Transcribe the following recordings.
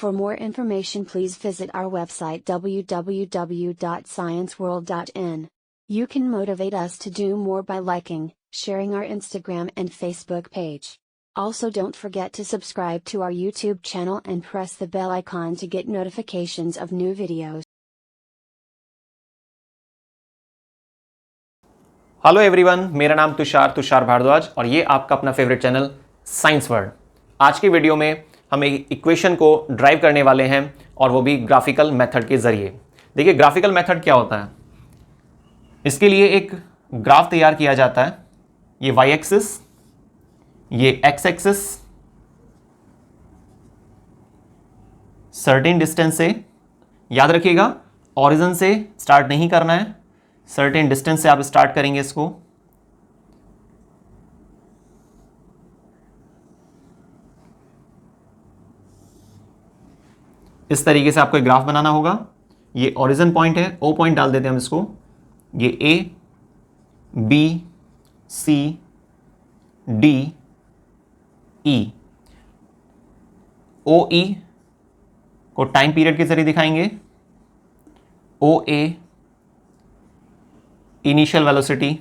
For more information, please visit our website www.scienceworld.in. You can motivate us to do more by liking, sharing our Instagram and Facebook page. Also, don't forget to subscribe to our YouTube channel and press the bell icon to get notifications of new videos. Hello everyone, मेरा नाम तुषार भारद्वाज और ये आपका अपना favourite channel science world. आज की video में हम एक इक्वेशन को ड्राइव करने वाले हैं और वो भी ग्राफिकल मेथड के जरिए। देखिए ग्राफिकल मेथड क्या होता है। इसके लिए एक ग्राफ तैयार किया जाता है। ये वाई एक्सिस, ये एक्स एक्सिस, सर्टेन डिस्टेंस से, याद रखिएगा ऑरिजिन से स्टार्ट नहीं करना है, सर्टेन डिस्टेंस से आप स्टार्ट करेंगे इसको। इस तरीके से आपको एक ग्राफ बनाना होगा। ये ओरिजिन पॉइंट है, ओ पॉइंट डाल देते हैं हम इसको। ये ए, बी, सी, डी, ई। ओ ई को टाइम पीरियड के जरिए दिखाएंगे। O A initial velocity,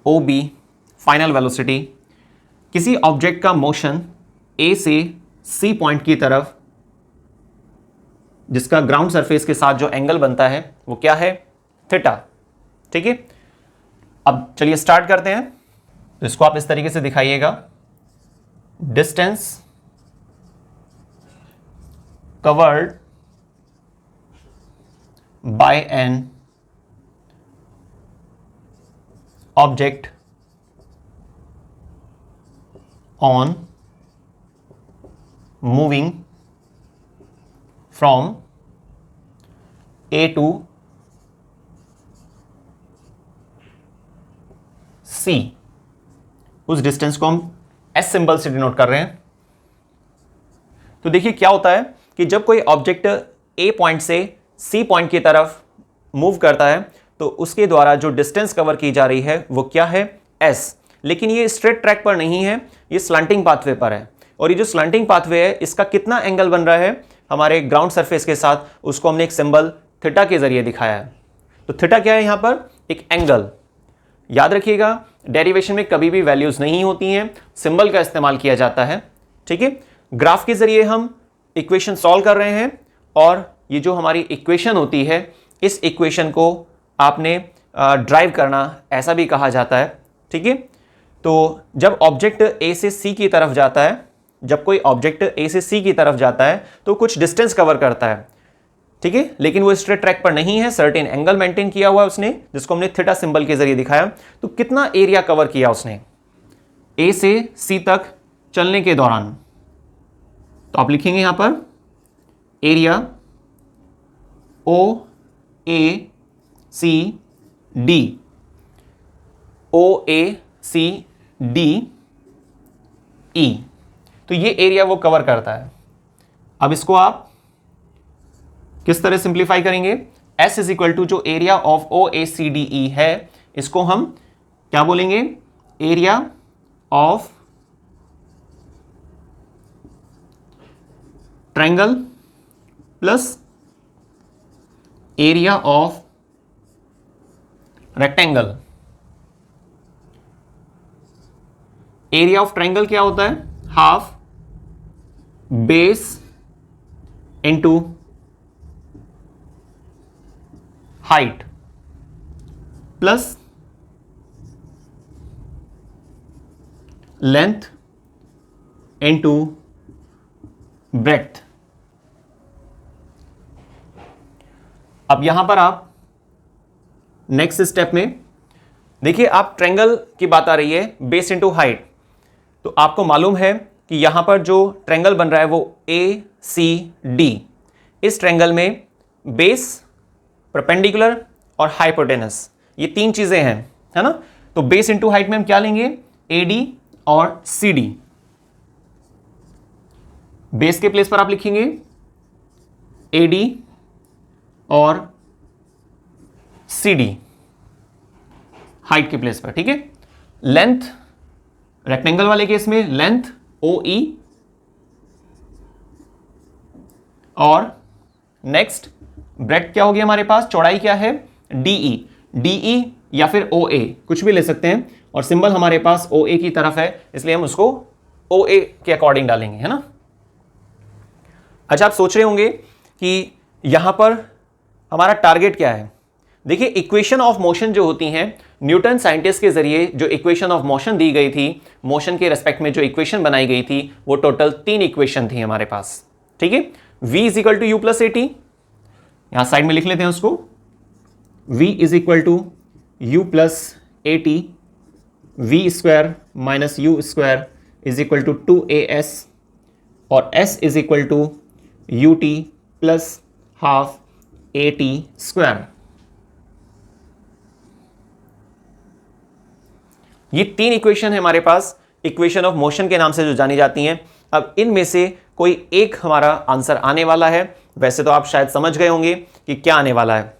O B final velocity. किसी ऑब्जेक्ट का मोशन ए से सी पॉइंट की तरफ जिसका ग्राउंड सरफेस के साथ जो एंगल बनता है वो क्या है? थीटा। ठीक है, अब चलिए स्टार्ट करते हैं। तो इसको आप इस तरीके से दिखाइएगा। Distance covered by an object on moving from A to C। उस डिस्टेंस को हम S सिंबल से डिनोट कर रहे हैं। तो देखिए क्या होता है कि जब कोई ऑब्जेक्ट A पॉइंट से सी पॉइंट की तरफ मूव करता है तो उसके द्वारा जो डिस्टेंस कवर की जा रही है वो क्या है? एस। लेकिन ये स्ट्रेट ट्रैक पर नहीं है, ये स्लंटिंग पाथवे पर है। और ये जो स्लंटिंग पाथवे है इसका कितना एंगल बन रहा है हमारे ग्राउंड सरफेस के साथ, उसको हमने एक सिंबल थीटा के जरिए दिखाया है। तो थीटा क्या है? यहां पर एक एंगल। याद रखिएगा डेरिवेशन में कभी भी वैल्यूज नहीं होती हैं, सिंबल का इस्तेमाल किया जाता है। ठीक है, ग्राफ के जरिए हम इक्वेशन सॉल्व कर रहे हैं और ये जो हमारी इक्वेशन होती है इस इक्वेशन को आपने ड्राइव करना ऐसा भी कहा जाता है। ठीक है, तो जब ऑब्जेक्ट ए से सी की तरफ जाता है, जब कोई ऑब्जेक्ट ए से सी की तरफ जाता है तो कुछ डिस्टेंस कवर करता है। ठीक है, लेकिन वो स्ट्रेट ट्रैक पर नहीं है, सर्टेन एंगल मेंटेन किया हुआ है उसने, जिसको हमने थीटा सिंबल के जरिए दिखाया। तो कितना एरिया कवर किया उसने ए से सी तक चलने के दौरान? तो आप लिखेंगे यहां पर area O A C D, O A C D ई। तो ये एरिया वो कवर करता है। अब इसको आप किस तरह सिंप्लीफाई करेंगे? S इज इक्वल टू जो area of O A C D E है इसको हम क्या बोलेंगे? Area of triangle plus area of rectangle. Area of triangle क्या होता है? Half base into height plus length into breadth. अब यहां पर आप नेक्स्ट स्टेप में देखिए, आप ट्रायंगल की बात आ रही है, बेस इंटू हाइट। तो आपको मालूम है कि यहां पर जो ट्रायंगल बन रहा है वो ए सी डी। इस ट्रायंगल में बेस, परपेंडिकुलर और हाइपोटेनस, ये तीन चीजें हैं, है ना। तो बेस इंटू हाइट में हम क्या लेंगे? ए डी और सी डी। बेस के प्लेस पर आप लिखेंगे ए डी और सी डी हाइट के प्लेस पर। ठीक है, लेंथ रेक्टेंगल वाले केस में लेंथ OE और नेक्स्ट ब्रेड्थ क्या होगी हमारे पास, चौड़ाई क्या है DE या फिर OA कुछ भी ले सकते हैं, और सिंबल हमारे पास OA की तरफ है इसलिए हम उसको OA के अकॉर्डिंग डालेंगे, है ना। अच्छा, आप सोच रहे होंगे कि यहां पर हमारा टारगेट क्या है। देखिए, इक्वेशन ऑफ मोशन जो होती हैं, न्यूटन साइंटिस्ट के जरिए जो इक्वेशन ऑफ मोशन दी गई थी, मोशन के रेस्पेक्ट में जो इक्वेशन बनाई गई थी, वो टोटल 3 इक्वेशन थी हमारे पास, ठीक है। V is equal to U plus AT, यहां साइड में लिख लेते हैं उसको, V is equal to U plus AT, V square minus U square is equal to 2AS, और S is equal to UT plus half AT square. ये 3 equation है हमारे पास, इक्वेशन ऑफ मोशन के नाम से जो जानी जाती हैं। अब इनमें से कोई एक हमारा आंसर आने वाला है। वैसे तो आप शायद समझ गए होंगे कि क्या आने वाला है।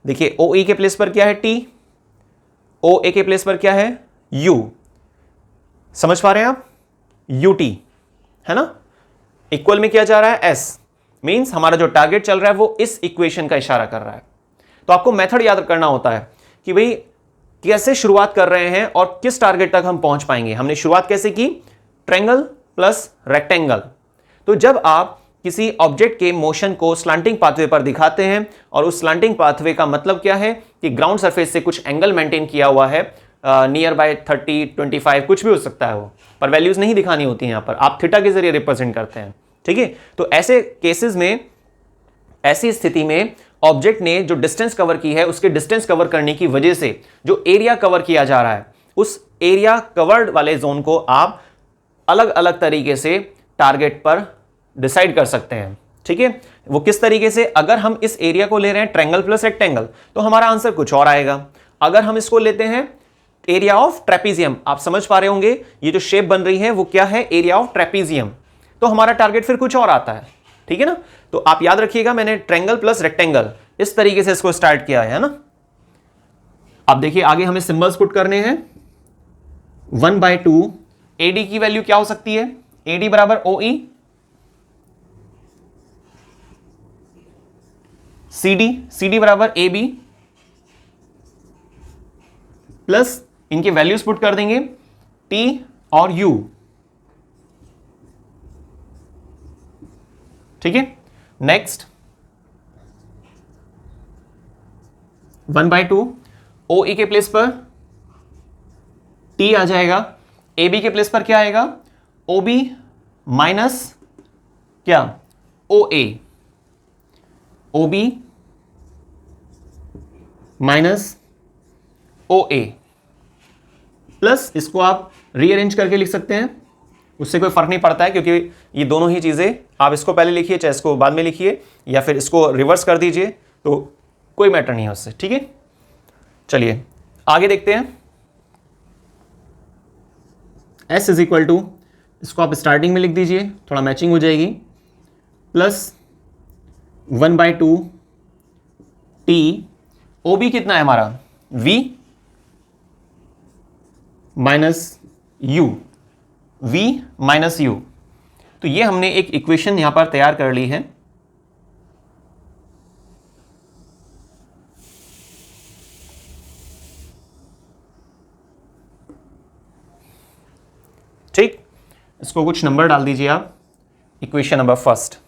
देखिए, OE के प्लेस पर क्या है T, OA के प्लेस पर क्या है U, समझ पा रहे हैं आप, UT, है ना। इक्वल में किया जा रहा है S, मींस हमारा जो टारगेट चल रहा है वो इस इक्वेशन का इशारा कर रहा है। तो आपको मेथड याद करना होता है कि भाई कैसे शुरुआत कर रहे हैं और किस टारगेट तक हम पहुंच पाएंगे। हमने शुरुआत कैसे की, ट्रायंगल प्लस रेक्टेंगल। तो जब आप किसी ऑब्जेक्ट के मोशन को स्लांटिंग पाथवे पर दिखाते हैं, और उस स्लांटिंग पाथवे का मतलब क्या है कि ग्राउंड सरफेस से कुछ एंगल मेंटेन किया हुआ है, नियर बाय 30, 25 कुछ भी हो सकता है वो, पर वैल्यूज नहीं दिखानी होती हैं यहां पर, आप थीटा के जरिए रिप्रेजेंट करते हैं, ठीक है। तो ऐसे केसेस में, ऐसी स्थिति में ऑब्जेक्ट ने जो डिस्टेंस कवर की है, उसके डिस्टेंस कवर करने की वजह से जो एरिया कवर किया जा रहा है, उस एरिया कवर्ड वाले जोन को आप अलग अलग तरीके से टारगेट पर डिसाइड कर सकते हैं, ठीक है। वो किस तरीके से, अगर हम इस एरिया को ले रहे हैं ट्रायंगल प्लस रेक्टेंगल, तो हमारा आंसर कुछ और आएगा। अगर हम इसको लेते हैं एरिया ऑफ ट्रेपीजियम, आप समझ पा रहे होंगे ये जो शेप बन रही है वो क्या है, एरिया ऑफ ट्रेपीजियम, तो हमारा टारगेट फिर कुछ और आता है, ठीक है ना। तो आप याद रखिएगा, मैंने ट्रायंगल प्लस रेक्टेंगल इस तरीके से इसको स्टार्ट किया है ना। अब देखिए आगे हमें सिंबल्स पुट करने हैं। 1/2 AD की वैल्यू क्या हो सकती है, AD बराबर OE, CD बराबर AB, प्लस इनके वैल्यूज पुट कर देंगे T और U, ठीक है। नेक्स्ट 1/2 OE के प्लेस पर T आ जाएगा, AB के प्लेस पर क्या आएगा, OB माइनस क्या, OA, OB minus OA, plus इसको आप रीअरेंज करके लिख सकते हैं, उससे कोई फर्क नहीं पड़ता है, क्योंकि ये दोनों ही चीजें, आप इसको पहले लिखिए चाहे इसको बाद में लिखिए, या फिर इसको रिवर्स कर दीजिए, तो कोई मैटर नहीं है उससे, ठीक है। चलिए आगे देखते हैं। S इज इक्वल टू, इसको आप स्टार्टिंग में लिख दीजिए, थोड़ा मैचिंग हो जाएगी, प्लस 1/2 T, OB कितना है हमारा, V minus U, V minus U। तो ये हमने एक इक्वेशन यहां पर तैयार कर ली है। ठीक, इसको कुछ नंबर डाल दीजिए आप, इक्वेशन नंबर फर्स्ट।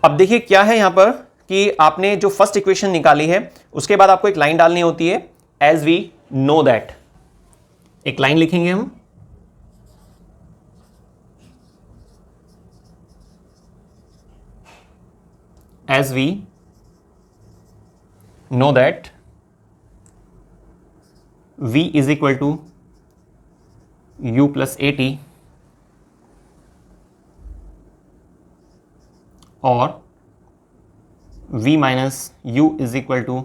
अब देखिए क्या है यहां पर कि आपने जो फर्स्ट इक्वेशन निकाली है उसके बाद आपको एक लाइन डालनी होती है, एज वी नो दैट, एक लाइन लिखेंगे हम, as we know that V is equal to U plus AT, और V minus U is equal to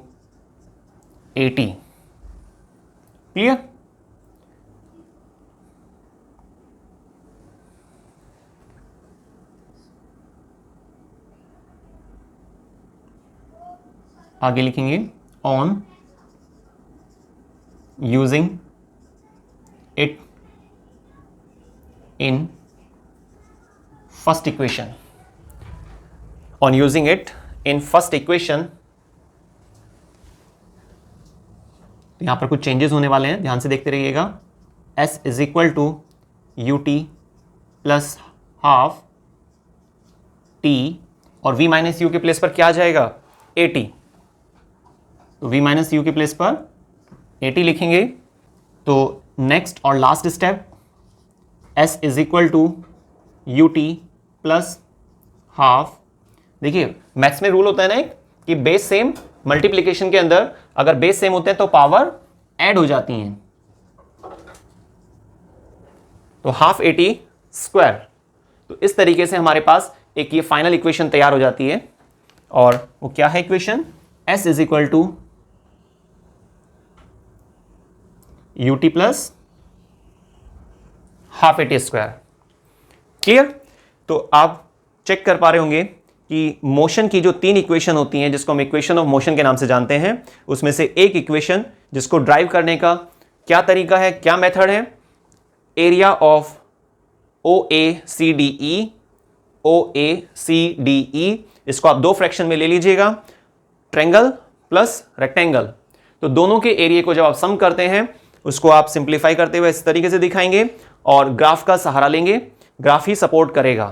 AT, clear. आगे लिखेंगे on using it in first equation. On using it in first equation, यहां पर कुछ changes होने वाले हैं, ध्यान से देखते रहिएगा. S is equal to ut plus half t और v माइनस यू के प्लेस पर क्या आ जाएगा? at. तो v माइनस यू के प्लेस पर at लिखेंगे. तो नेक्स्ट और last step, s is equal to ut plus half. देखिए मैथ्स में रूल होता है ना कि बेस सेम, मल्टीप्लिकेशन के अंदर अगर बेस सेम होते हैं तो पावर ऐड हो जाती हैं. तो हाफ एटी स्क्वायर. तो इस तरीके से हमारे पास एक ये फाइनल इक्वेशन तैयार हो जाती है. और वो क्या है equation? s is equal to ut plus half AT square. Clear? तो आप चेक कर पा रहे होंगे कि मोशन की जो 3 इक्वेशन होती हैं, जिसको हम इक्वेशन ऑफ मोशन के नाम से जानते हैं, उसमें से एक इक्वेशन जिसको ड्राइव करने का क्या तरीका है, क्या मेथड है? एरिया ऑफ OACDE, OACDE, इसको आप 2 फ्रैक्शन में ले लीजिएगा, ट्रायंगल प्लस रेक्टेंगल. तो दोनों के एरिया को जब आप सम करते हैं, उसको आप सिंप्लीफाई करते हुए इस तरीके से दिखाएंगे और ग्राफ का सहारा लेंगे. ग्राफ ही सपोर्ट करेगा.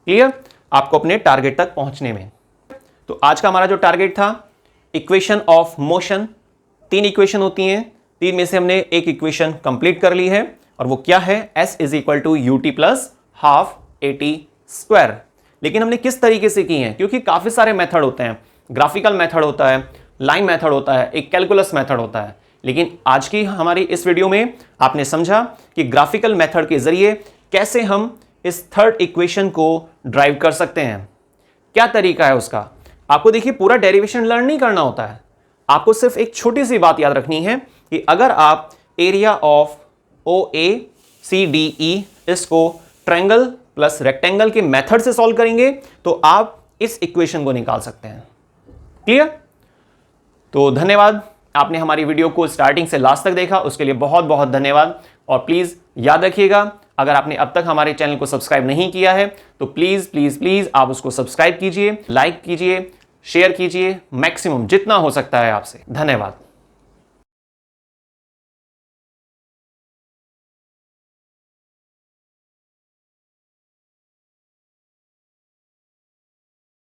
क्लियर? आपको अपने टारगेट तक पहुंचने में. तो आज का हमारा जो टारगेट था, इक्वेशन ऑफ मोशन. 3 इक्वेशन होती हैं, 3 में से हमने एक इक्वेशन कंप्लीट कर ली है और वो क्या है? s is equal to ut plus half AT square. लेकिन हमने किस तरीके से की है? क्योंकि काफी सारे मेथड होते हैं. ग्राफिकल मेथड होता है, लाइन मेथड होता है, एक कैलकुलस मेथड होता है. लेकिन आज की हमारी इस वीडियो में आपने समझा कि ग्राफिकल मेथड के जरिए कैसे हम इस थर्ड इक्वेशन को ड्राइव कर सकते हैं. क्या तरीका है उसका? आपको देखिए पूरा डेरिवेशन लर्न नहीं करना होता है. आपको सिर्फ एक छोटी सी बात याद रखनी है कि अगर आप एरिया ऑफ OACDE इसको ट्रायंगल प्लस रेक्टेंगल के मेथड से सॉल्व करेंगे तो आप इस इक्वेशन को निकाल सकते हैं. क्लियर? तो धन्यवाद, आपने हमारी वीडियो को स्टार्टिंग से लास्ट तक देखा, उसके लिए बहुत बहुत धन्यवाद. और प्लीज याद रखिएगा, अगर आपने अब तक हमारे चैनल को सब्सक्राइब नहीं किया है तो प्लीज प्लीज प्लीज आप उसको सब्सक्राइब कीजिए, लाइक कीजिए, शेयर कीजिए, मैक्सिमम जितना हो सकता है आपसे. धन्यवाद.